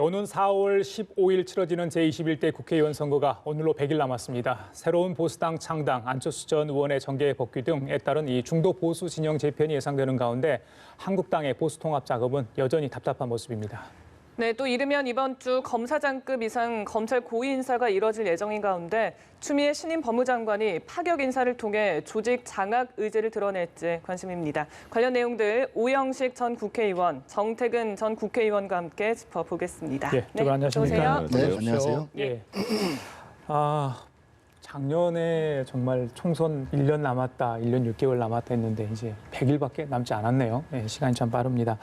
오는 4월 15일 치러지는 제21대 국회의원 선거가 오늘로 100일 남았습니다. 새로운 보수당 창당, 안철수 전 의원의 정계 복귀 등에 따른 이 중도 보수 진영 재편이 예상되는 가운데 한국당의 보수 통합 작업은 여전히 답답한 모습입니다. 네, 또 이르면 이번 주 검사장급 이상 검찰 고위 인사가 이뤄질 예정인 가운데 추미애 신임 법무장관이 파격 인사를 통해 조직 장악 의지를 드러낼지 관심입니다. 관련 내용들 오영식 전 국회의원, 정태근 전 국회의원과 함께 짚어보겠습니다. 네, 안녕하십니까? 네, 안녕하세요. 예. 작년에 정말 총선 1년 남았다, 1년 6개월 남았다 했는데 이제 100일밖에 남지 않았네요. 네, 시간이 참 빠릅니다.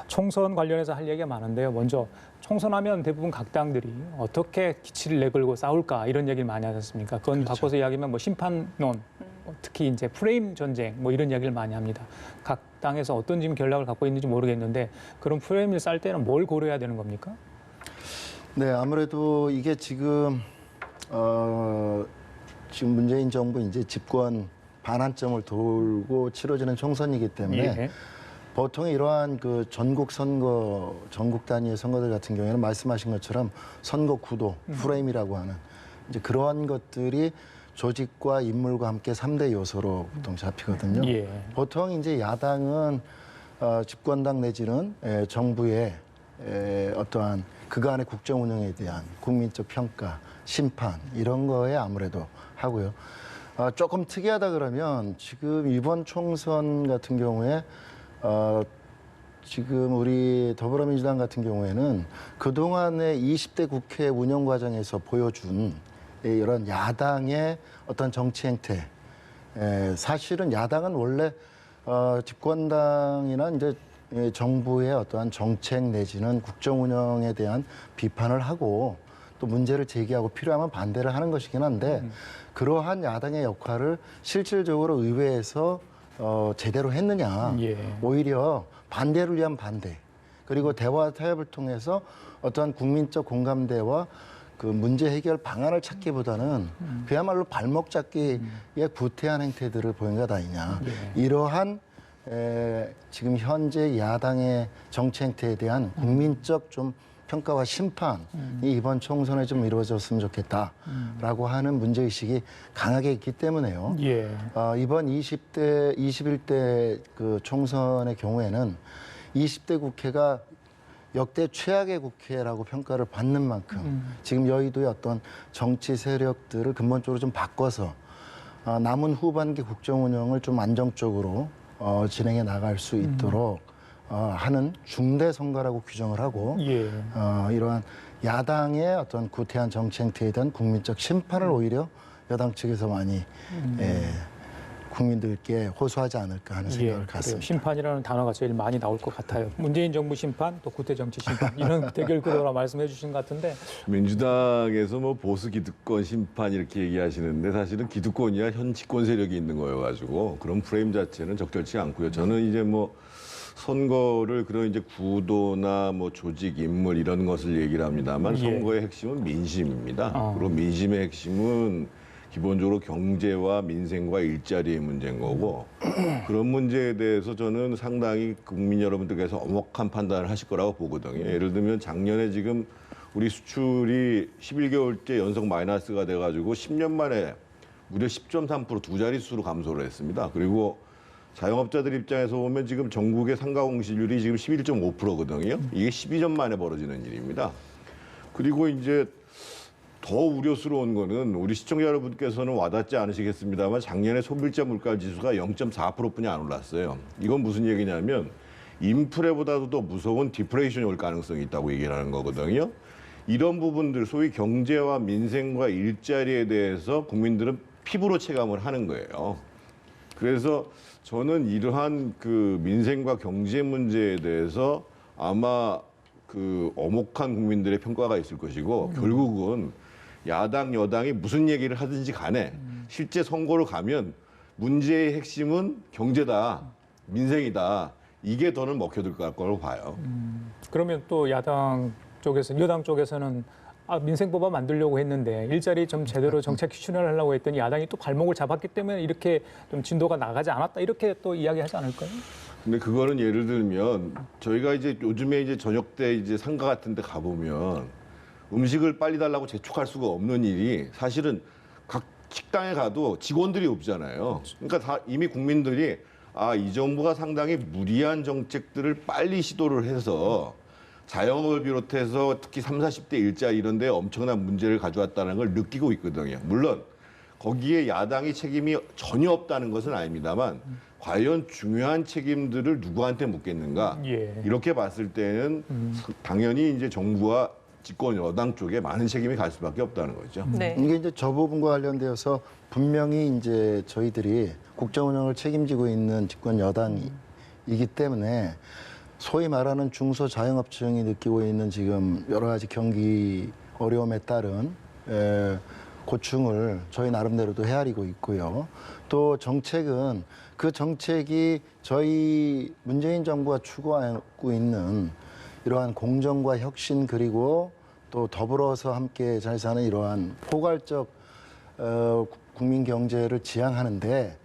총선 관련해서 할 얘기가 많은데요. 먼저 총선하면 대부분 각 당들이 어떻게 기치를 내걸고 싸울까 이런 얘기를 많이 하지 않습니까? 그건 그렇죠. 바꿔서 이야기하면 뭐 심판론, 특히 이제 프레임 전쟁 뭐 이런 이야기를 많이 합니다. 각 당에서 어떤 지금 전략을 갖고 있는지 모르겠는데 그런 프레임을 쌀 때는 뭘 고려해야 되는 겁니까? 네, 아무래도 이게 지금 문재인 정부 이제 집권 반환점을 돌고 치러지는 총선이기 때문에 예. 보통 이러한 그 전국 선거, 전국 단위의 선거들 같은 경우에는 말씀하신 것처럼 선거 구도, 프레임이라고 하는 이제 그러한 것들이 조직과 인물과 함께 3대 요소로 보통 잡히거든요. 예. 보통 이제 야당은 집권당 내지는 정부의 어떠한 그간의 국정 운영에 대한 국민적 평가, 심판 이런 거에 아무래도 하고요. 조금 특이하다 그러면 지금 이번 총선 같은 경우에 지금 우리 더불어민주당 같은 경우에는 그동안의 20대 국회 운영 과정에서 보여준 이런 야당의 어떤 정치 행태, 사실은 야당은 원래 집권당이나 이제 정부의 어떠한 정책 내지는 국정 운영에 대한 비판을 하고 또 문제를 제기하고 필요하면 반대를 하는 것이긴 한데 그러한 야당의 역할을 실질적으로 의회에서 제대로 했느냐. 예. 오히려 반대를 위한 반대. 그리고 대화 타협을 통해서 어떠한 국민적 공감대와 그 문제 해결 방안을 찾기보다는 그야말로 발목 잡기에 구태한 행태들을 보인 것 아니냐. 이러한 지금 현재 야당의 정치 행태에 대한 국민적 좀 평가와 심판이 이번 총선에 좀 이루어졌으면 좋겠다라고 하는 문제의식이 강하게 있기 때문에요. 예. 이번 21대 그 총선의 경우에는 20대 국회가 역대 최악의 국회라고 평가를 받는 만큼 지금 여의도의 어떤 정치 세력들을 근본적으로 좀 바꿔서 남은 후반기 국정 운영을 좀 안정적으로 진행해 나갈 수 있도록 하는 중대 선거라고 규정을 하고 예. 이러한 야당의 어떤 구태한 정치 행태에 대한 국민적 심판을 오히려 여당 측에서 많이 국민들께 호소하지 않을까 하는 생각을 갖습니다. 그래요. 심판이라는 단어가 제일 많이 나올 것 같아요. 문재인 정부 심판, 또 구태 정치 심판 이런 대결 구도라 말씀해 주신 것 같은데 민주당에서 뭐 보수 기득권 심판 이렇게 얘기하시는데 사실은 기득권이야 현 집권 세력이 있는 거여가지고 그런 프레임 자체는 적절치 않고요. 저는 이제 뭐 선거를 그런 이제 구도나 뭐 조직 인물 이런 것을 얘기를 합니다만 선거의 핵심은 민심입니다. 그리고 민심의 핵심은 기본적으로 경제와 민생과 일자리의 문제인 거고 그런 문제에 대해서 저는 상당히 국민 여러분들께서 엄혹한 판단을 하실 거라고 보거든요. 예를 들면 작년에 지금 우리 수출이 11개월째 연속 마이너스가 돼가지고 10년 만에 무려 10.3% 두 자릿수로 감소를 했습니다. 그리고 자영업자들 입장에서 보면 지금 전국의 상가 공시율이 지금 11.5%거든요. 이게 12년 만에 벌어지는 일입니다. 그리고 이제 더 우려스러운 거는 우리 시청자 여러분께서는 와닿지 않으시겠습니다만 작년에 소비자 물가 지수가 0.4%뿐이 안 올랐어요. 이건 무슨 얘기냐면 인플레보다도 더 무서운 디프레이션이 올 가능성이 있다고 얘기를 하는 거거든요. 이런 부분들 소위 경제와 민생과 일자리에 대해서 국민들은 피부로 체감을 하는 거예요. 그래서 저는 이러한 그 민생과 경제 문제에 대해서 아마 그 엄혹한 국민들의 평가가 있을 것이고 결국은 야당, 여당이 무슨 얘기를 하든지 간에 실제 선거로 가면 문제의 핵심은 경제다, 민생이다. 이게 더는 먹혀들 거라고 봐요. 그러면 또 야당 쪽에서 여당 쪽에서는 민생법안 만들려고 했는데 일자리 좀 제대로 정책 추진을 하려고 했더니 야당이 또 발목을 잡았기 때문에 이렇게 좀 진도가 나가지 않았다 이렇게 또 이야기하지 않을까요? 근데 그거는 예를 들면 저희가 이제 요즘에 이제 저녁 때 이제 상가 같은 데 가보면 음식을 빨리 달라고 재촉할 수가 없는 일이 사실은 각 식당에 가도 직원들이 없잖아요. 그러니까 다 이미 국민들이 이 정부가 상당히 무리한 정책들을 빨리 시도를 해서 자영업을 비롯해서 특히 30, 40대 일자리 이런 데 엄청난 문제를 가져왔다는 걸 느끼고 있거든요. 물론 거기에 야당이 책임이 전혀 없다는 것은 아닙니다만 과연 중요한 책임들을 누구한테 묻겠는가? 예. 이렇게 봤을 때는 당연히 이제 정부와 집권 여당 쪽에 많은 책임이 갈 수밖에 없다는 거죠. 네. 이게 이제 저 부분과 관련되어서 분명히 이제 저희들이 국정 운영을 책임지고 있는 집권 여당이기 때문에 소위 말하는 중소자영업층이 느끼고 있는 지금 여러 가지 경기 어려움에 따른 고충을 저희 나름대로도 헤아리고 있고요. 또 정책은 그 정책이 저희 문재인 정부가 추구하고 있는 이러한 공정과 혁신 그리고 또 더불어서 함께 잘 사는 이러한 포괄적 국민 경제를 지향하는데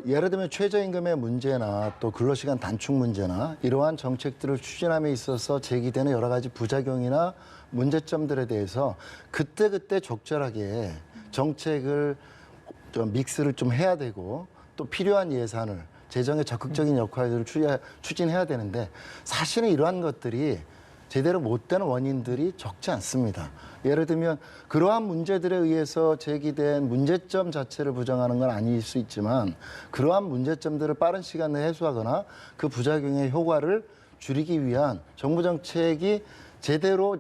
예를 들면 최저임금의 문제나 또 근로시간 단축 문제나 이러한 정책들을 추진함에 있어서 제기되는 여러 가지 부작용이나 문제점들에 대해서 그때그때 적절하게 정책을 좀 믹스를 좀 해야 되고 또 필요한 예산을 재정의 적극적인 역할들을 추진해야 되는데 사실은 이러한 것들이 제대로 못 되는 원인들이 적지 않습니다. 예를 들면 그러한 문제들에 의해서 제기된 문제점 자체를 부정하는 건 아닐 수 있지만 그러한 문제점들을 빠른 시간 내에 해소하거나 그 부작용의 효과를 줄이기 위한 정부 정책이 제대로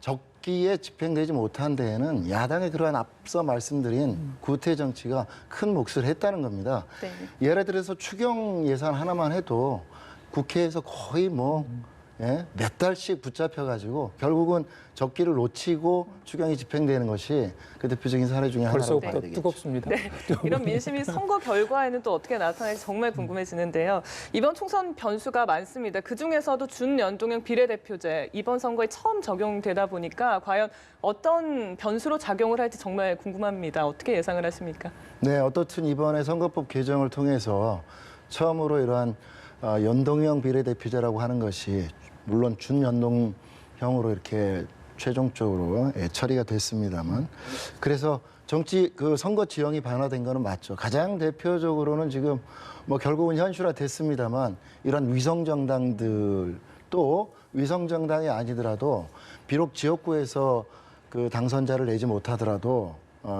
적기에 집행되지 못한 데에는 야당의 그러한 앞서 말씀드린 구태 정치가 큰 몫을 했다는 겁니다. 네. 예를 들어서 추경 예산 하나만 해도 국회에서 거의 몇 달씩 붙잡혀가지고 결국은 적기를 놓치고 추경이 집행되는 것이 그 대표적인 사례 중에 하나라고 봐야 벌써부터 되겠죠. 뜨겁습니다. 이런 민심이 선거 결과에는 또 어떻게 나타날지 정말 궁금해지는데요. 이번 총선 변수가 많습니다. 그중에서도 준연동형 비례대표제 이번 선거에 처음 적용되다 보니까 과연 어떤 변수로 작용을 할지 정말 궁금합니다. 어떻게 예상을 하십니까? 네, 어떻든 이번에 선거법 개정을 통해서 처음으로 이러한 연동형 비례대표제라고 하는 것이 물론 준연동형으로 이렇게 최종적으로 처리가 됐습니다만 그래서 선거 지형이 변화된 거는 맞죠. 가장 대표적으로는 지금 결국은 현실화 됐습니다만 이런 위성정당들 또 위성정당이 아니더라도 비록 지역구에서 그 당선자를 내지 못하더라도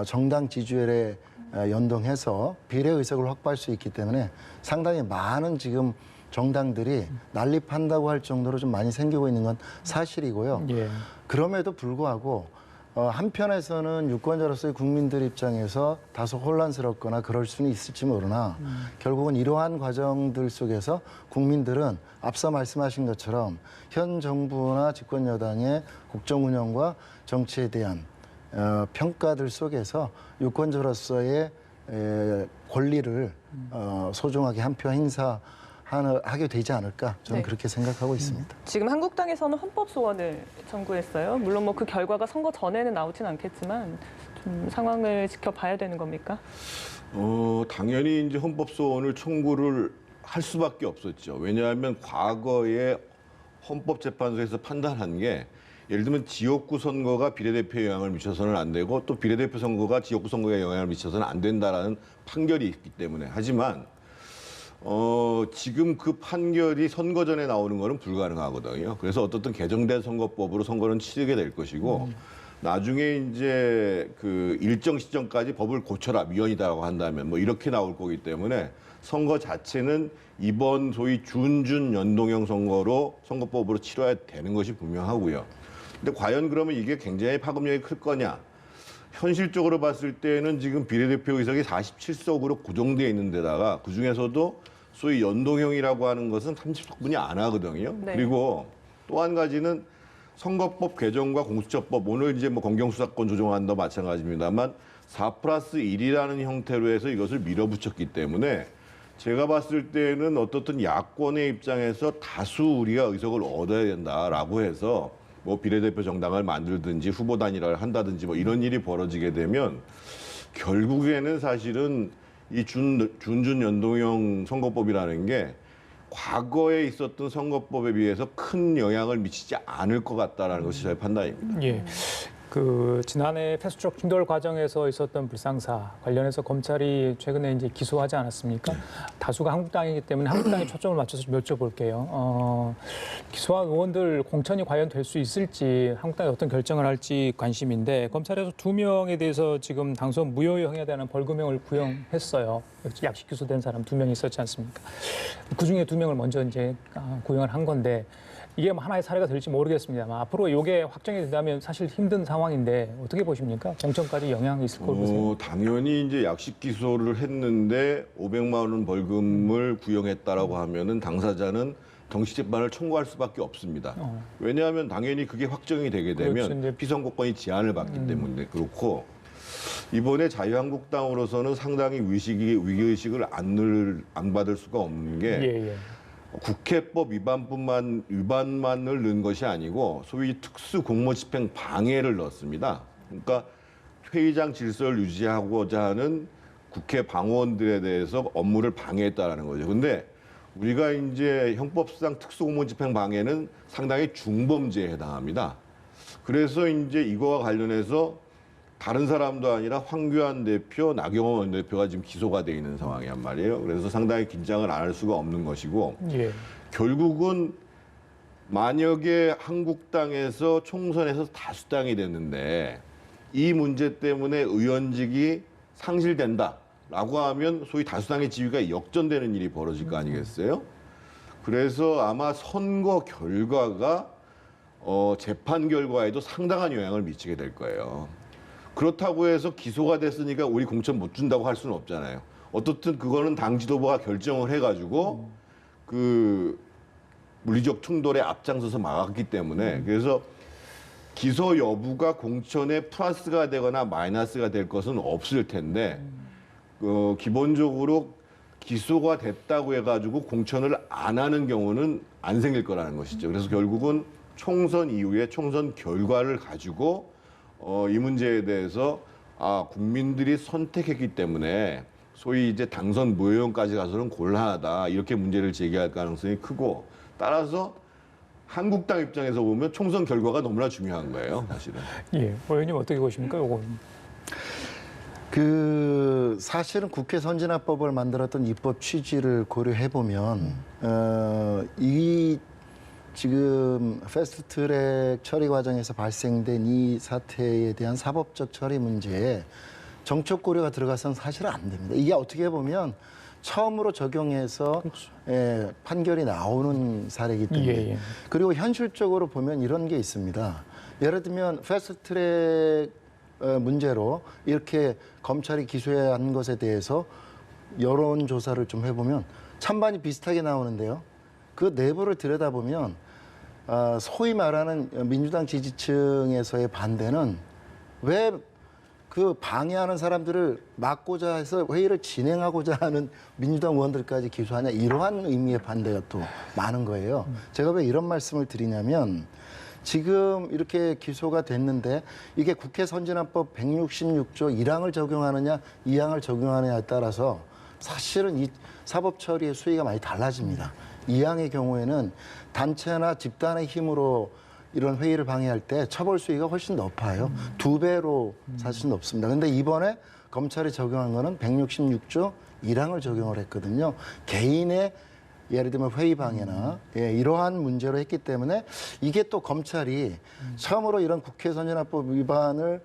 정당 지지율에 연동해서 비례 의석을 확보할 수 있기 때문에 상당히 많은 지금 정당들이 난립한다고 할 정도로 좀 많이 생기고 있는 건 사실이고요. 예. 그럼에도 불구하고 한편에서는 유권자로서의 국민들 입장에서 다소 혼란스럽거나 그럴 수는 있을지 모르나 결국은 이러한 과정들 속에서 국민들은 앞서 말씀하신 것처럼 현 정부나 집권 여당의 국정 운영과 정치에 대한 평가들 속에서 유권자로서의 권리를 소중하게 한 표 행사하게 되지 않을까 저는 네. 그렇게 생각하고 있습니다. 지금 한국당에서는 헌법 소원을 청구했어요. 물론 그 결과가 선거 전에는 나오진 않겠지만 좀 상황을 지켜봐야 되는 겁니까? 당연히 이제 헌법 소원을 청구를 할 수밖에 없었죠. 왜냐하면 과거에 헌법재판소에서 판단한 게 예를 들면 지역구 선거가 비례대표에 영향을 미쳐서는 안 되고 또 비례대표 선거가 지역구 선거에 영향을 미쳐서는 안 된다라는 판결이 있기 때문에 하지만 지금 그 판결이 선거 전에 나오는 거는 불가능하거든요. 그래서 어떻든 개정된 선거법으로 선거는 치르게 될 것이고 나중에 이제 그 일정 시점까지 법을 고쳐라 위헌이다라고 한다면 이렇게 나올 거기 때문에 선거 자체는 이번 소위 준준 연동형 선거로 선거법으로 치러야 되는 것이 분명하고요. 근데 과연 그러면 이게 굉장히 파급력이 클 거냐? 현실적으로 봤을 때는 지금 비례대표 의석이 47석으로 고정되어 있는 데다가 그중에서도 소위 연동형이라고 하는 것은 30석분이 안 하거든요. 네. 그리고 또 한 가지는 선거법 개정과 공수처법 오늘 이제 공경수사권 조정안도 마찬가지입니다만 4+1이라는 형태로 해서 이것을 밀어붙였기 때문에 제가 봤을 때는 어떻든 야권의 입장에서 다수 우리가 의석을 얻어야 된다라고 해서 비례대표 정당을 만들든지 후보 단일화를 한다든지 이런 일이 벌어지게 되면 결국에는 사실은 이 준준 연동형 선거법이라는 게 과거에 있었던 선거법에 비해서 큰 영향을 미치지 않을 것 같다라는 것이 저의 판단입니다. 예. 그 지난해 패스트트랙 중돌 과정에서 있었던 불상사 관련해서 검찰이 최근에 이제 기소하지 않았습니까? 다수가 한국당이기 때문에 한국당에 초점을 맞춰서 좀 여쭤볼게요. 기소한 의원들 공천이 과연 될 수 있을지 한국당이 어떤 결정을 할지 관심인데 검찰에서 2명에 대해서 지금 당선 무효형에 해당하는 벌금형을 구형했어요. 약식 기소된 사람 2명이 있었지 않습니까? 그 중에 2명을 먼저 이제 구형을 한 건데. 이게 하나의 사례가 될지 모르겠습니다만 앞으로 이게 확정이 된다면 사실 힘든 상황인데 어떻게 보십니까? 공천까지 영향이 있을 거로 보세요. 당연히 이제 약식 기소를 했는데 500만 원 벌금을 구형했다라고 하면은 당사자는 정식재판을 청구할 수밖에 없습니다. 왜냐하면 당연히 그게 확정이 되게 되면 그렇죠. 이제 피선거권이 제한을 받기 때문에 그렇고 이번에 자유한국당으로서는 상당히 위기의식을 안 받을 수가 없는 게 예. 국회법 위반만을 넣은 것이 아니고 소위 특수 공무집행 방해를 넣었습니다. 그러니까 회의장 질서를 유지하고자 하는 국회 방원들에 대해서 업무를 방해했다라는 거죠. 근데 우리가 이제 형법상 특수 공무집행 방해는 상당히 중범죄에 해당합니다. 그래서 이제 이거와 관련해서 다른 사람도 아니라 황교안 대표, 나경원 원내대표가 지금 기소가 돼 있는 상황이란 말이에요. 그래서 상당히 긴장을 안 할 수가 없는 것이고 예. 결국은 만약에 한국당에서 총선에서 다수당이 됐는데 이 문제 때문에 의원직이 상실된다라고 하면 소위 다수당의 지위가 역전되는 일이 벌어질 거 아니겠어요? 그래서 아마 선거 결과가 재판 결과에도 상당한 영향을 미치게 될 거예요. 그렇다고 해서 기소가 됐으니까 우리 공천 못 준다고 할 수는 없잖아요. 어떻든 그거는 당 지도부가 결정을 해가지고 그 물리적 충돌에 앞장서서 막았기 때문에 그래서 기소 여부가 공천에 플러스가 되거나 마이너스가 될 것은 없을 텐데 기본적으로 기소가 됐다고 해가지고 공천을 안 하는 경우는 안 생길 거라는 것이죠. 그래서 결국은 총선 이후에 총선 결과를 가지고 이 문제에 대해서 국민들이 선택했기 때문에 소위 이제 당선 무효형까지 가서는 곤란하다 이렇게 문제를 제기할 가능성이 크고 따라서 한국당 입장에서 보면 총선 결과가 너무나 중요한 거예요, 사실은. 예. 의원님 어떻게 보십니까? 요거. 사실은 국회 선진화법을 만들었던 입법 취지를 고려해 보면 이 지금 패스트트랙 처리 과정에서 발생된 이 사태에 대한 사법적 처리 문제에 정책 고려가 들어가서는 사실은 안 됩니다. 이게 어떻게 보면 처음으로 적용해서 판결이 나오는 사례이기 때문에 예. 그리고 현실적으로 보면 이런 게 있습니다. 예를 들면 패스트트랙 문제로 이렇게 검찰이 기소한 것에 대해서 여론조사를 좀 해보면 찬반이 비슷하게 나오는데요. 그 내부를 들여다보면 소위 말하는 민주당 지지층에서의 반대는 왜 그 방해하는 사람들을 막고자 해서 회의를 진행하고자 하는 민주당 의원들까지 기소하냐 이러한 의미의 반대가 또 많은 거예요. 제가 왜 이런 말씀을 드리냐면 지금 이렇게 기소가 됐는데 이게 국회 선진화법 166조 1항을 적용하느냐 2항을 적용하느냐에 따라서 사실은 이 사법 처리의 수위가 많이 달라집니다. 2항의 경우에는 단체나 집단의 힘으로 이런 회의를 방해할 때 처벌 수위가 훨씬 높아요. 2배로 사실 높습니다. 근데 이번에 검찰이 적용한 거는 166조 1항을 적용을 했거든요. 개인의 예를 들면 회의 방해나 이러한 문제로 했기 때문에 이게 또 검찰이 처음으로 이런 국회 선진화법 위반을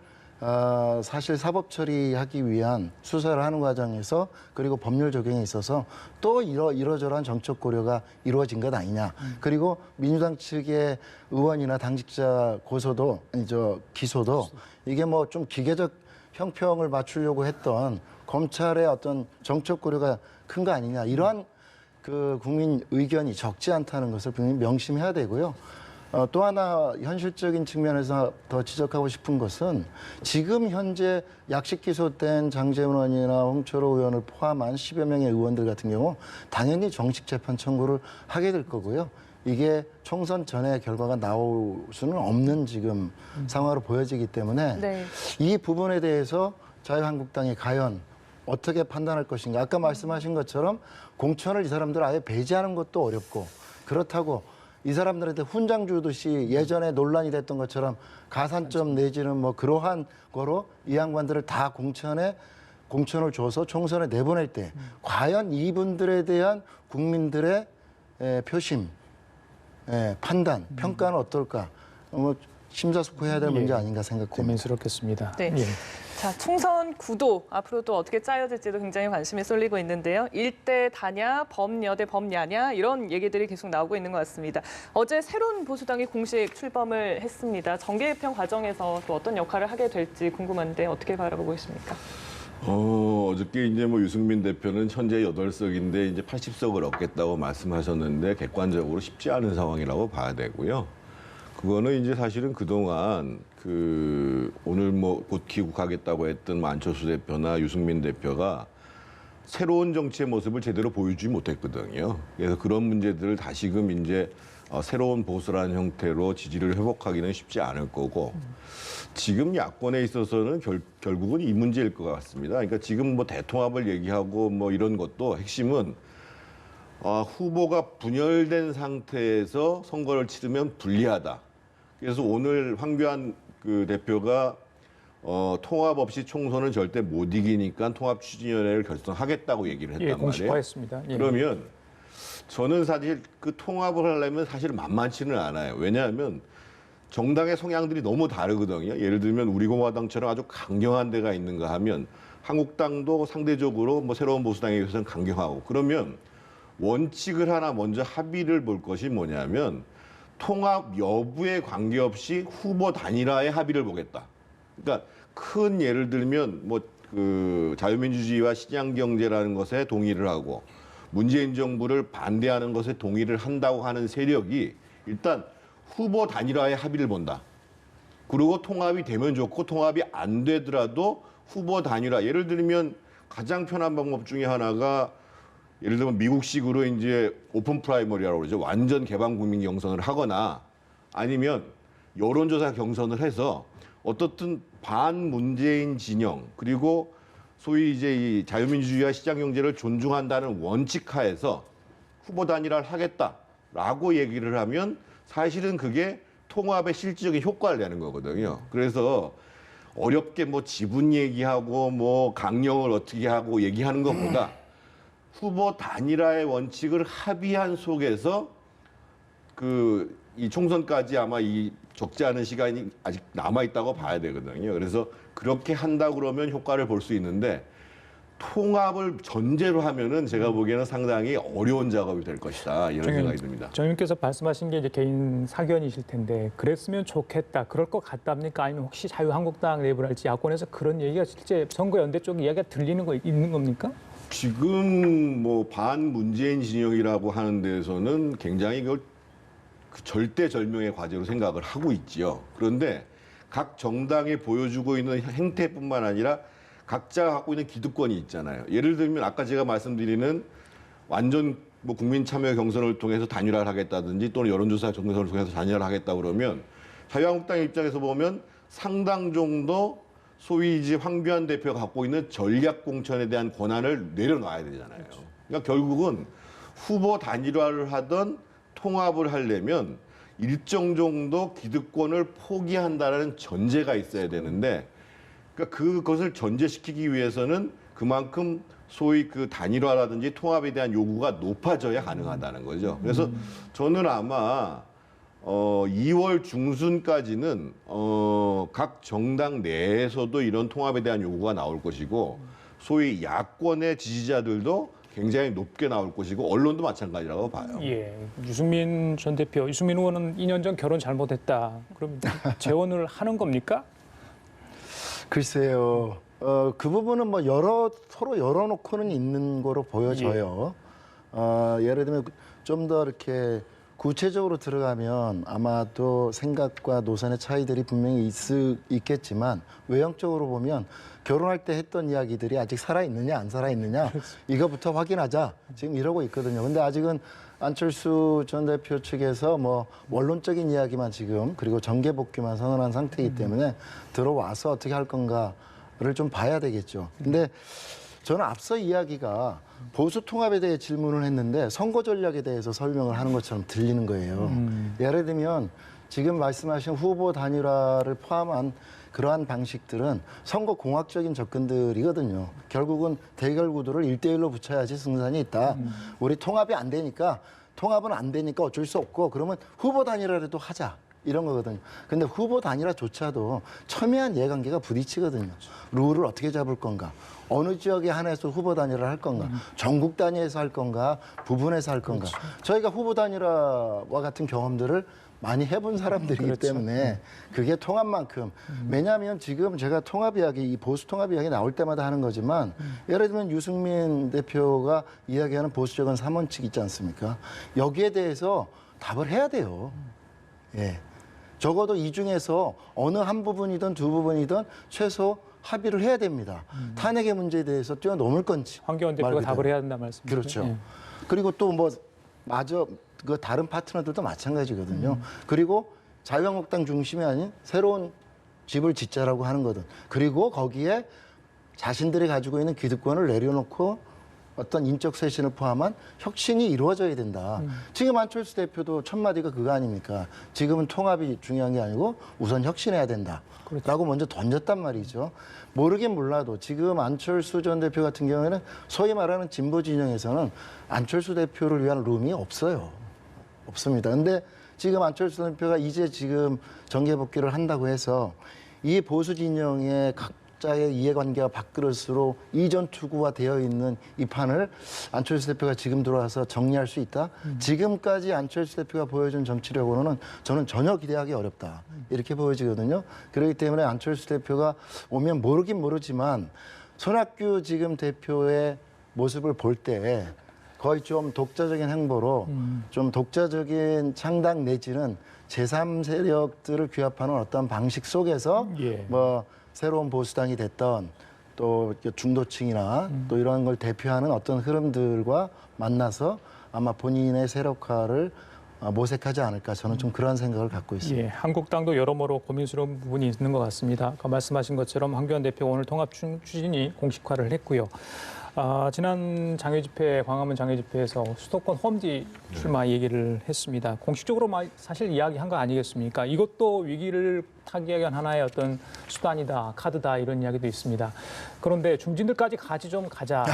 사실 사법 처리하기 위한 수사를 하는 과정에서 그리고 법률 적용에 있어서 또 이러저러한 정책 고려가 이루어진 것 아니냐. 그리고 민주당 측의 의원이나 당직자 기소도 이게 뭐 좀 기계적 형평을 맞추려고 했던 검찰의 어떤 정책 고려가 큰 거 아니냐. 이러한 그 국민 의견이 적지 않다는 것을 분명히 명심해야 되고요. 또 하나 현실적인 측면에서 더 지적하고 싶은 것은 지금 현재 약식 기소된 장제원 의원이나 홍철호 의원을 포함한 10여 명의 의원들 같은 경우 당연히 정식 재판 청구를 하게 될 거고요. 이게 총선 전에 결과가 나올 수는 없는 지금 상황으로 보여지기 때문에 이 부분에 대해서 자유한국당이 과연 어떻게 판단할 것인가. 아까 말씀하신 것처럼 공천을 이 사람들 아예 배제하는 것도 어렵고 그렇다고 이 사람들한테 훈장 주듯이 예전에 논란이 됐던 것처럼 가산점 내지는 뭐 그러한 거로 이 양반들을 다 공천을 줘서 총선에 내보낼 때 과연 이분들에 대한 국민들의 표심, 판단, 평가는 어떨까? 뭐 심사숙고해야 될 문제 아닌가 생각됩니다. 고민스럽겠습니다. 네. 예. 자, 총선 구도 앞으로도 어떻게 짜여질지도 굉장히 관심이 쏠리고 있는데요. 일대 다냐, 범여대 범야냐 이런 얘기들이 계속 나오고 있는 것 같습니다. 어제 새로운 보수당이 공식 출범을 했습니다. 정계 개편 과정에서 또 어떤 역할을 하게 될지 궁금한데 어떻게 바라보고 있습니까? 어저께 이제 뭐 유승민 대표는 현재 8석인데 이제 80석을 얻겠다고 말씀하셨는데 객관적으로 쉽지 않은 상황이라고 봐야 되고요. 그거는 이제 사실은 그동안 오늘 뭐 곧 귀국하겠다고 했던 안철수 대표나 유승민 대표가 새로운 정치의 모습을 제대로 보여주지 못했거든요. 그래서 그런 문제들을 다시금 이제 새로운 보수라는 형태로 지지를 회복하기는 쉽지 않을 거고 지금 야권에 있어서는 결국은 이 문제일 것 같습니다. 그러니까 지금 뭐 대통합을 얘기하고 뭐 이런 것도 핵심은 후보가 분열된 상태에서 선거를 치르면 불리하다. 그래서 오늘 황교안 대표가 통합 없이 총선은 절대 못 이기니까 통합추진위원회를 결성하겠다고 얘기를 했단 말이에요. 공식화했습니다. 예. 그러면 저는 사실 그 통합을 하려면 사실 만만치는 않아요. 왜냐하면 정당의 성향들이 너무 다르거든요. 예를 들면 우리공화당처럼 아주 강경한 데가 있는가 하면 한국당도 상대적으로 뭐 새로운 보수당에 비해서는 강경하고 그러면 원칙을 하나 먼저 합의를 볼 것이 뭐냐면 통합 여부에 관계없이 후보 단일화에 합의를 보겠다. 그러니까 큰 예를 들면 뭐 자유민주주의와 시장경제라는 것에 동의를 하고 문재인 정부를 반대하는 것에 동의를 한다고 하는 세력이 일단 후보 단일화에 합의를 본다. 그리고 통합이 되면 좋고 통합이 안 되더라도 후보 단일화. 예를 들면 가장 편한 방법 중에 하나가 예를 들면 미국식으로 이제 오픈 프라이머리라고 그러죠. 완전 개방 국민 경선을 하거나 아니면 여론조사 경선을 해서 어떻든 반문재인 진영 그리고 소위 이제 이 자유민주주의와 시장경제를 존중한다는 원칙 하에서 후보 단일화를 하겠다라고 얘기를 하면 사실은 그게 통합의 실질적인 효과를 내는 거거든요. 그래서 어렵게 뭐 지분 얘기하고 뭐 강령을 어떻게 하고 얘기하는 것보다 후보 단일화의 원칙을 합의한 속에서 이 총선까지 아마 이 적지 않은 시간이 아직 남아 있다고 봐야 되거든요. 그래서 그렇게 한다 그러면 효과를 볼 수 있는데 통합을 전제로 하면은 제가 보기에는 상당히 어려운 작업이 될 것이다 이런 생각이 듭니다. 정님께서 말씀하신 게 이제 개인 사견이실 텐데 그랬으면 좋겠다, 그럴 것 같답니까? 아니면 혹시 자유한국당 내부랄지 야권에서 그런 얘기가 실제 선거연대 쪽 이야기가 들리는 거 있는 겁니까? 지금 뭐 반문재인 진영이라고 하는 데에서는 굉장히 그 절대절명의 과제로 생각을 하고 있지요. 그런데 각 정당이 보여주고 있는 행태뿐만 아니라 각자가 갖고 있는 기득권이 있잖아요. 예를 들면 아까 제가 말씀드리는 완전 뭐 국민 참여 경선을 통해서 단일화를 하겠다든지 또는 여론조사 경선을 통해서 단일화를 하겠다 그러면 자유한국당 입장에서 보면 상당 정도 소위 이제 황교안 대표가 갖고 있는 전략 공천에 대한 권한을 내려놔야 되잖아요. 그러니까 결국은 후보 단일화를 하던 통합을 하려면 일정 정도 기득권을 포기한다는 전제가 있어야 되는데 그러니까 그것을 전제시키기 위해서는 그만큼 소위 그 단일화라든지 통합에 대한 요구가 높아져야 가능하다는 거죠. 그래서 저는 아마 2월 중순까지는 각 정당 내에서도 이런 통합에 대한 요구가 나올 것이고 소위 야권의 지지자들도 굉장히 높게 나올 것이고 언론도 마찬가지라고 봐요. 예, 유승민 전 대표, 유승민 의원은 2년 전 결혼 잘못했다. 그럼 재혼을 하는 겁니까? 글쎄요. 그 부분은 뭐 서로 열어놓고는 있는 거로 보여져요. 예를 들면 좀 더 이렇게 구체적으로 들어가면 아마도 생각과 노선의 차이들이 분명히 있겠지만 외형적으로 보면 결혼할 때 했던 이야기들이 아직 살아있느냐 안 살아있느냐 이거부터 확인하자 지금 이러고 있거든요. 근데 아직은 안철수 전 대표 측에서 뭐 원론적인 이야기만 지금 그리고 정계 복귀만 선언한 상태이기 때문에 들어와서 어떻게 할 건가를 좀 봐야 되겠죠. 근데 저는 앞서 이야기가 보수 통합에 대해 질문을 했는데 선거 전략에 대해서 설명을 하는 것처럼 들리는 거예요. 예를 들면 지금 말씀하신 후보 단일화를 포함한 그러한 방식들은 선거 공학적인 접근들이거든요. 결국은 대결 구도를 1대1로 붙여야지 승산이 있다. 우리 통합이 안 되니까 통합은 안 되니까 어쩔 수 없고 그러면 후보 단일화라도 하자. 이런 거거든요. 근데 후보 단일화조차도 첨예한 이해관계가 부딪히거든요. 룰을 어떻게 잡을 건가? 어느 지역에 한해서 후보 단일화를 할 건가? 전국 단위에서 할 건가? 부분에서 할 건가? 저희가 후보 단일화와 같은 경험들을 많이 해본 사람들이기 때문에 그게 통합만큼 왜냐하면 지금 제가 통합 이야기, 이 보수 통합 이야기 나올 때마다 하는 거지만 예를 들면 유승민 대표가 이야기하는 보수적인 3원칙 있지 않습니까? 여기에 대해서 답을 해야 돼요. 예. 적어도 이 중에서 어느 한 부분이든 두 부분이든 최소 합의를 해야 됩니다. 탄핵의 문제에 대해서 뛰어넘을 건지. 황교안 대표가 답을 해야 된다 말씀이죠. 그렇죠. 예. 그리고 또 뭐 마저 그 다른 파트너들도 마찬가지거든요. 그리고 자유한국당 중심이 아닌 새로운 집을 짓자라고 하는 거든. 그리고 거기에 자신들이 가지고 있는 기득권을 내려놓고 어떤 인적 쇄신을 포함한 혁신이 이루어져야 된다. 지금 안철수 대표도 첫 마디가 그거 아닙니까? 지금은 통합이 중요한 게 아니고 우선 혁신해야 된다. 라고 먼저 던졌단 말이죠. 모르긴 몰라도 지금 안철수 전 대표 같은 경우에는 소위 말하는 진보 진영에서는 안철수 대표를 위한 룸이 없어요. 없습니다. 근데 지금 안철수 대표가 이제 지금 정계 복귀를 한다고 해서 이 보수 진영의 각자의 이해관계가 밥그릇으로 이전 투구가 되어 있는 이 판을 안철수 대표가 지금 들어와서 정리할 수 있다? 지금까지 안철수 대표가 보여준 정치력으로는 저는 전혀 기대하기 어렵다. 이렇게 보여지거든요. 그렇기 때문에 안철수 대표가 오면 모르긴 모르지만 손학규 지금 대표의 모습을 볼 때 거의 좀 독자적인 행보로 좀 독자적인 창당 내지는 제3세력들을 규합하는 어떤 방식 속에서 예. 뭐 새로운 보수당이 됐던 또 중도층이나 또 이런 걸 대표하는 어떤 흐름들과 만나서 아마 본인의 세력화를 모색하지 않을까 저는 좀 그런 생각을 갖고 있습니다. 예, 한국당도 여러모로 고민스러운 부분이 있는 것 같습니다. 아까 말씀하신 것처럼 황교안 대표가 오늘 통합 추진이 공식화를 했고요. 지난 장외 집회, 광화문 장외 집회에서 수도권 험지 출마 얘기를 했습니다. 공식적으로 사실 이야기한 거 아니겠습니까? 이것도 위기를 타개하는 하나의 어떤 수단이다, 카드다 이런 이야기도 있습니다. 그런데 중진들까지 같이 좀 가자.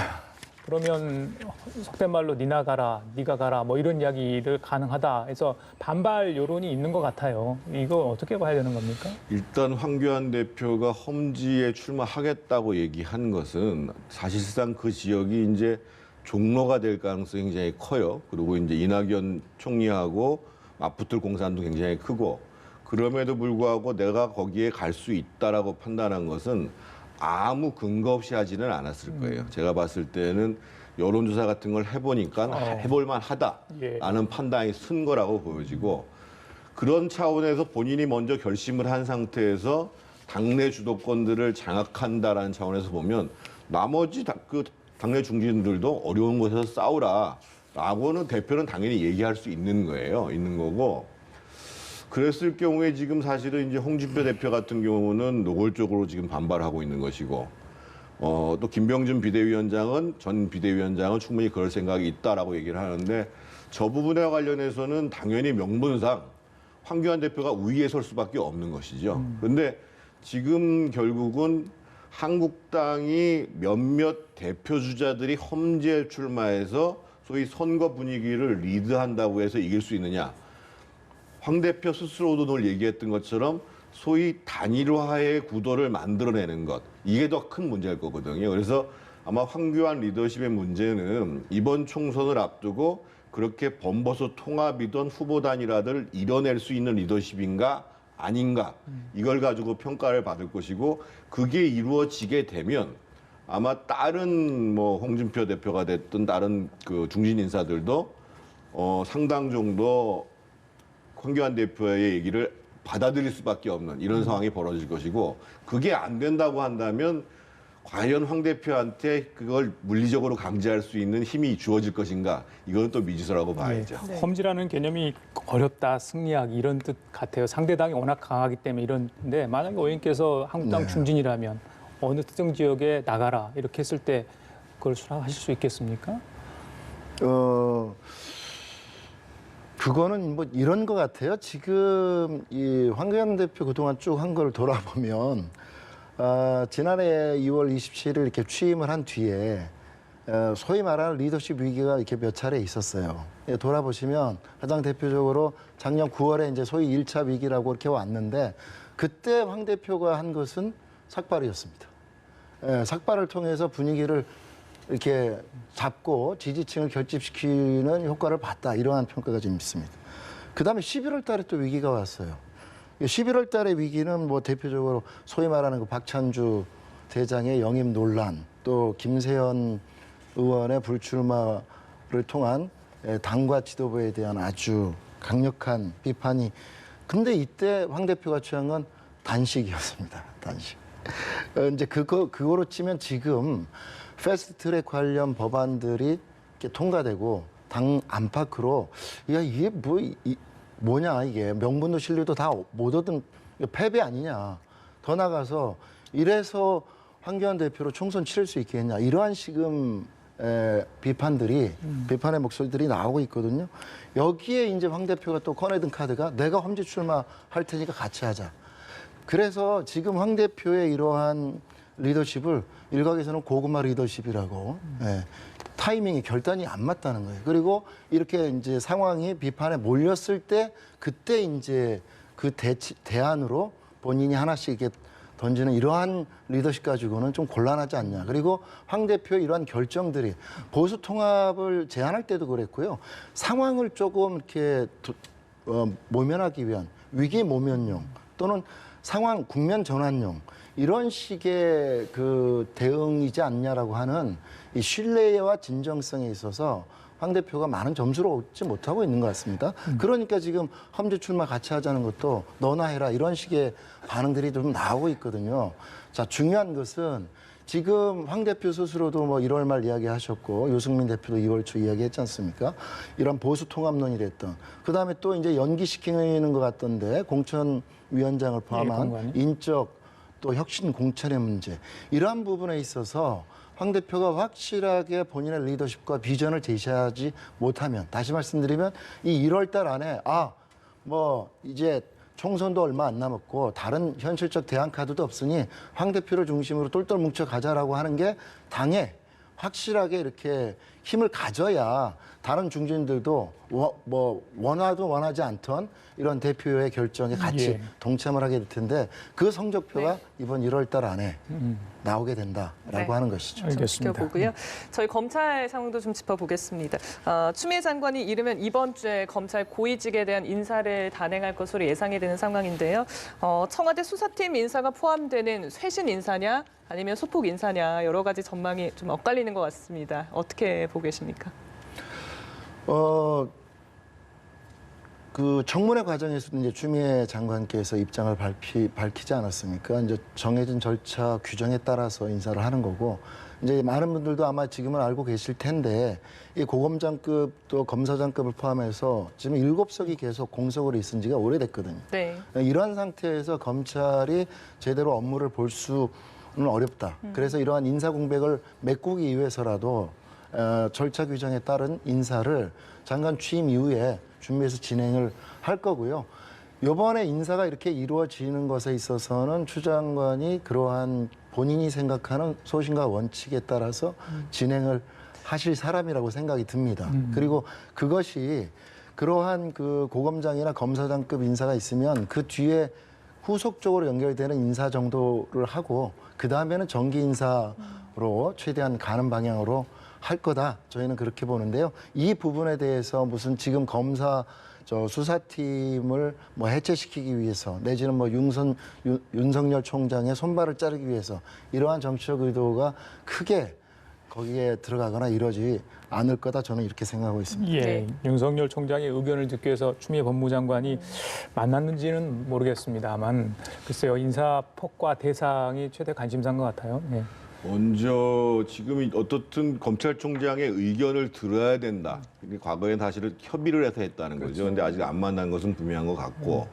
그러면 속된 말로 니나 가라, 니가 가라 뭐 이런 이야기를 가능하다 해서 반발 여론이 있는 것 같아요. 이거 어떻게 봐야 되는 겁니까? 일단 황교안 대표가 험지에 출마하겠다고 얘기한 것은 사실상 그 지역이 이제 종로가 될 가능성이 굉장히 커요. 그리고 이제 이낙연 총리하고 맞붙을 공산도 굉장히 크고 그럼에도 불구하고 내가 거기에 갈 수 있다라고 판단한 것은 아무 근거 없이 하지는 않았을 거예요. 제가 봤을 때는 여론조사 같은 걸 해보니까 해볼만 하다라는 판단이 쓴 거라고 보여지고 그런 차원에서 본인이 먼저 결심을 한 상태에서 당내 주도권들을 장악한다라는 차원에서 보면 나머지 그 당내 중진들도 어려운 곳에서 싸우라라고는 대표는 당연히 얘기할 수 있는 거예요. 있는 거고. 그랬을 경우에 지금 사실은 이제 홍준표 대표 같은 경우는 노골적으로 지금 반발하고 있는 것이고, 또 김병준 전 비대위원장은 충분히 그럴 생각이 있다라고 얘기를 하는데 저 부분에 관련해서는 당연히 명분상 황교안 대표가 우위에 설 수밖에 없는 것이죠. 그런데 지금 결국은 한국당이 몇몇 대표 주자들이 험지에 출마해서 소위 선거 분위기를 리드한다고 해서 이길 수 있느냐? 황 대표 스스로도 늘 얘기했던 것처럼 소위 단일화의 구도를 만들어내는 것. 이게 더 큰 문제일 거거든요. 그래서 아마 황교안 리더십의 문제는 이번 총선을 앞두고 그렇게 범버섯 통합이던 후보 단일화를 이뤄낼 수 있는 리더십인가 아닌가. 이걸 가지고 평가를 받을 것이고 그게 이루어지게 되면 아마 다른 뭐 홍준표 대표가 됐든 다른 그 중진 인사들도 상당 정도 황교안 대표의 얘기를 받아들일 수밖에 없는 이런 상황이 벌어질 것이고 그게 안 된다고 한다면 과연 황 대표한테 그걸 물리적으로 강제할 수 있는 힘이 주어질 것인가 이건 또 미지수라고 봐야죠. 네. 험지라는 개념이 어렵다, 승리하기 이런 뜻 같아요. 상대당이 워낙 강하기 때문에 이런데 만약에 의원님께서 한국당 중진이라면 어느 특정 지역에 나가라 이렇게 했을 때 그걸 수락하실 수 있겠습니까? 그거는 뭐 이런 것 같아요. 지금 이 황교안 대표 그동안 쭉 한 걸 돌아보면 지난해 2월 27일 이렇게 취임을 한 뒤에 소위 말하는 리더십 위기가 이렇게 몇 차례 있었어요. 예, 돌아보시면 가장 대표적으로 작년 9월에 이제 소위 1차 위기라고 이렇게 왔는데 그때 황 대표가 한 것은 삭발이었습니다. 예, 삭발을 통해서 분위기를 이렇게 잡고 지지층을 결집시키는 효과를 봤다. 이러한 평가가 좀 있습니다. 그다음에 11월 달에 또 위기가 왔어요. 11월 달의 위기는 뭐 대표적으로 소위 말하는 그 박찬주 대장의 영입 논란, 또 김세현 의원의 불출마를 통한 당과 지도부에 대한 아주 강력한 비판이. 근데 이때 황 대표가 취한 건 단식이었습니다. 단식. 이제 그거로 치면 지금 패스트트랙 관련 법안들이 이렇게 통과되고 당 안팎으로 야 이게 뭐냐 이게 명분도 신뢰도 다 못 얻은 패배 아니냐. 더 나가서 이래서 황교안 대표로 총선 치를 수 있겠냐. 이러한 지금 비판의 목소리들이 나오고 있거든요. 여기에 이제 황 대표가 또 꺼내든 카드가 내가 험지 출마할 테니까 같이 하자. 그래서 지금 황 대표의 이러한 리더십을 일각에서는 고구마 리더십이라고 타이밍이 결단이 안 맞다는 거예요. 그리고 이렇게 이제 상황이 비판에 몰렸을 때 그때 이제 그 대안으로 본인이 하나씩 이렇게 던지는 이러한 리더십 가지고는 좀 곤란하지 않냐. 그리고 황 대표의 이러한 결정들이 보수 통합을 제안할 때도 그랬고요. 상황을 조금 이렇게 모면하기 위한 위기 모면용 또는 상황 국면 전환용 이런 식의 그 대응이지 않냐라고 하는 이 신뢰와 진정성에 있어서 황 대표가 많은 점수를 얻지 못하고 있는 것 같습니다. 그러니까 지금 험지 출마 같이 하자는 것도 너나 해라 이런 식의 반응들이 좀 나오고 있거든요. 자, 중요한 것은 지금 황 대표 스스로도 뭐 1월 말 이야기하셨고 유승민 대표도 2월 초 이야기했지 않습니까? 이런 보수 통합론이라 했던. 그다음에 또 이제 연기시키는 것 같던데 공천위원장을 포함한 인적 또 혁신 공천의 문제. 이러한 부분에 있어서 황 대표가 확실하게 본인의 리더십과 비전을 제시하지 못하면 다시 말씀드리면 이 1월 달 안에 뭐 이제 총선도 얼마 안 남았고 다른 현실적 대안 카드도 없으니 황 대표를 중심으로 똘똘 뭉쳐 가자라고 하는 게 당에 확실하게 이렇게 힘을 가져야 다른 중진들도 원하든 원하지 않던 이런 대표의 결정에 같이 동참을 하게 될 텐데 그 성적표가 이번 1월 달 안에 나오게 된다라고 하는 것이죠. 알겠습니다. 지켜보고요. 저희 검찰 상황도 좀 짚어보겠습니다. 추미애 장관이 이르면 이번 주에 검찰 고위직에 대한 인사를 단행할 것으로 예상이 되는 상황인데요. 청와대 수사팀 인사가 포함되는 쇄신 인사냐 아니면 소폭 인사냐 여러 가지 전망이 좀 엇갈리는 것 같습니다. 어떻게 보고 계십니까? 그 청문회 과정에서도 이제 추미애 장관께서 입장을 밝히지 않았습니까? 이제 정해진 절차 규정에 따라서 인사를 하는 거고, 이제 많은 분들도 아마 지금은 알고 계실 텐데, 이 고검장급 또 검사장급을 포함해서 지금 7석이 계속 공석으로 있은 지가 오래됐거든요. 네. 이러한 상태에서 검찰이 제대로 업무를 볼 수는 어렵다. 그래서 이러한 인사 공백을 메꾸기 위해서라도 절차 규정에 따른 인사를 장관 취임 이후에 준비해서 진행을 할 거고요. 이번에 인사가 이렇게 이루어지는 것에 있어서는 추 장관이 그러한 본인이 생각하는 소신과 원칙에 따라서 진행을 하실 사람이라고 생각이 듭니다. 그리고 그것이 그러한 그 고검장이나 검사장급 인사가 있으면 그 뒤에 후속적으로 연결되는 인사 정도를 하고 그 다음에는 정기 인사로 최대한 가는 방향으로 할 거다. 저희는 그렇게 보는데요. 이 부분에 대해서 무슨 지금 수사팀을 뭐 해체시키기 위해서 내지는 뭐 윤석열 총장의 손발을 자르기 위해서 이러한 정치적 의도가 크게 거기에 들어가거나 이러지 않을 거다. 저는 이렇게 생각하고 있습니다. 예, 네. 윤석열 총장의 의견을 듣기 위해서 추미애 법무장관이 만났는지는 모르겠습니다만 글쎄요, 인사폭과 대상이 최대 관심사인 것 같아요. 예. 먼저 지금 어떻든 검찰총장의 의견을 들어야 된다. 과거엔 사실은 협의를 해서 했다는 거죠. 그런데 아직 안 만난 것은 분명한 것 같고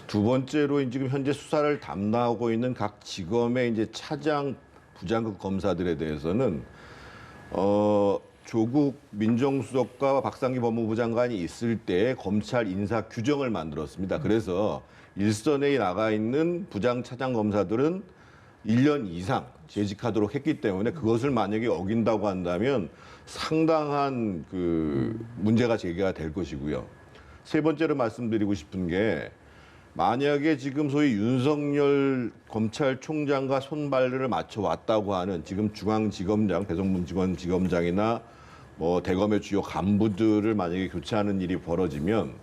두 번째로 지금 현재 수사를 담당하고 있는 각 지검의 이제 차장, 부장급 검사들에 대해서는 조국 민정수석과 박상기 법무부 장관이 있을 때 검찰 인사 규정을 만들었습니다. 그래서 일선에 나가 있는 부장 차장 검사들은 1년 이상 재직하도록 했기 때문에 그것을 만약에 어긴다고 한다면 상당한 그 문제가 제기가 될 것이고요. 세 번째로 말씀드리고 싶은 게 만약에 지금 소위 윤석열 검찰총장과 손발을 맞춰 왔다고 하는 지금 중앙지검장, 배성문 지검장이나 뭐 대검의 주요 간부들을 만약에 교체하는 일이 벌어지면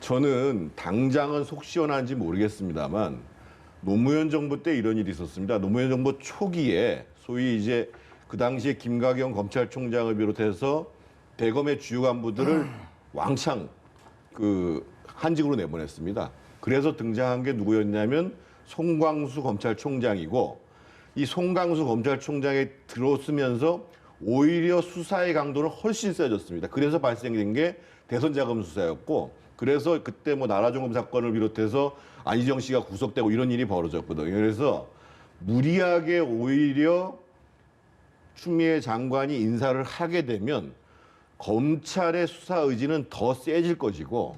저는 당장은 속 시원한지 모르겠습니다만 노무현 정부 때 이런 일이 있었습니다. 노무현 정부 초기에 소위 이제 그 당시에 김가경 검찰총장을 비롯해서 대검의 주요 간부들을 왕창 그 한직으로 내보냈습니다. 그래서 등장한 게 누구였냐면 송광수 검찰총장이고 이 송광수 검찰총장이 들어서면서 오히려 수사의 강도는 훨씬 세졌습니다. 그래서 발생된 게 대선자금 수사였고 그래서 그때 뭐 나라종금 사건을 비롯해서 안희정 씨가 구속되고 이런 일이 벌어졌거든요. 그래서 무리하게 오히려 추미애 장관이 인사를 하게 되면 검찰의 수사 의지는 더 세질 것이고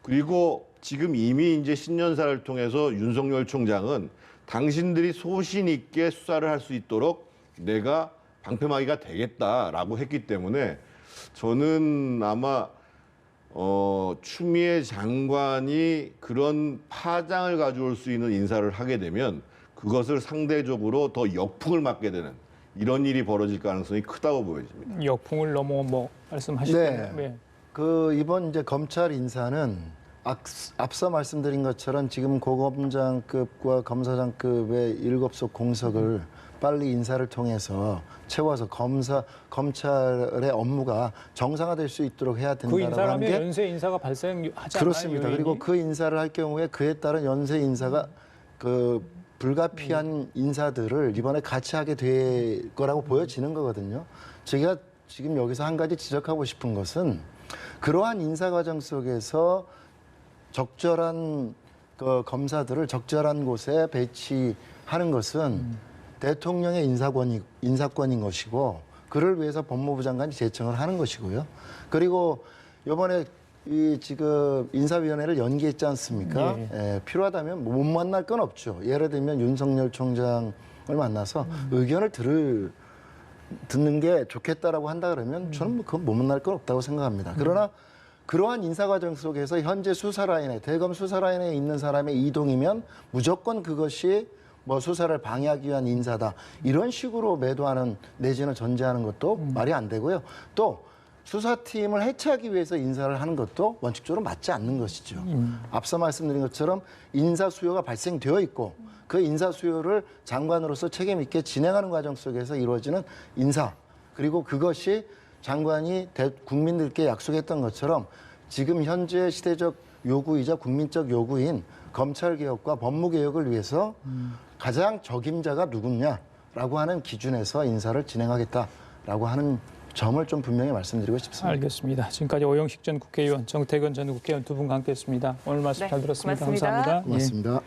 그리고 지금 이미 이제 신년사를 통해서 윤석열 총장은 당신들이 소신 있게 수사를 할 수 있도록 내가 방패막이가 되겠다라고 했기 때문에 저는 아마 추미애 장관이 그런 파장을 가져올 수 있는 인사를 하게 되면 그것을 상대적으로 더 역풍을 맞게 되는 이런 일이 벌어질 가능성이 크다고 보여집니다. 역풍을 넘어 뭐 말씀하시잖아요. 네. 그 이번 이제 검찰 인사는 앞서 말씀드린 것처럼 지금 고검장급과 검사장급의 7석 공석을 빨리 인사를 통해서 채워서 검찰의 업무가 정상화될 수 있도록 해야 그 된다라고 인사라면 하는 게 연쇄 인사가 발생하지 않나요? 그렇습니다. 요인이? 그리고 그 인사를 할 경우에 그에 따른 연쇄 인사가 그 불가피한 인사들을 이번에 같이 하게 될 거라고 보여지는 거거든요. 제가 지금 여기서 한 가지 지적하고 싶은 것은 그러한 인사 과정 속에서 적절한 그 검사들을 적절한 곳에 배치하는 것은 대통령의 인사권인 것이고 그를 위해서 법무부 장관이 제청을 하는 것이고요. 그리고 이번에 이 지금 인사위원회를 연기했지 않습니까? 예. 예, 필요하다면 못 만날 건 없죠. 예를 들면 윤석열 총장을 만나서 의견을 듣는 게 좋겠다라고 한다 그러면 저는 뭐 그건 못 만날 건 없다고 생각합니다. 그러나 그러한 인사 과정 속에서 현재 수사 라인에 대검 수사 라인에 있는 사람의 이동이면 무조건 그것이 뭐 수사를 방해하기 위한 인사다 이런 식으로 매도하는 내지는 전제하는 것도 말이 안 되고요. 또 수사팀을 해체하기 위해서 인사를 하는 것도 원칙적으로 맞지 않는 것이죠. 앞서 말씀드린 것처럼 인사 수요가 발생되어 있고 그 인사 수요를 장관으로서 책임 있게 진행하는 과정 속에서 이루어지는 인사 그리고 그것이 장관이 국민들께 약속했던 것처럼 지금 현재 시대적 요구이자 국민적 요구인 검찰개혁과 법무개혁을 위해서 가장 적임자가 누구냐라고 하는 기준에서 인사를 진행하겠다라고 하는 점을 좀 분명히 말씀드리고 싶습니다. 알겠습니다. 지금까지 오영식 전 국회의원, 정태근 전 국회의원 두 분과 함께했습니다. 오늘 말씀 네, 잘 들었습니다. 고맙습니다. 감사합니다. 고맙습니다.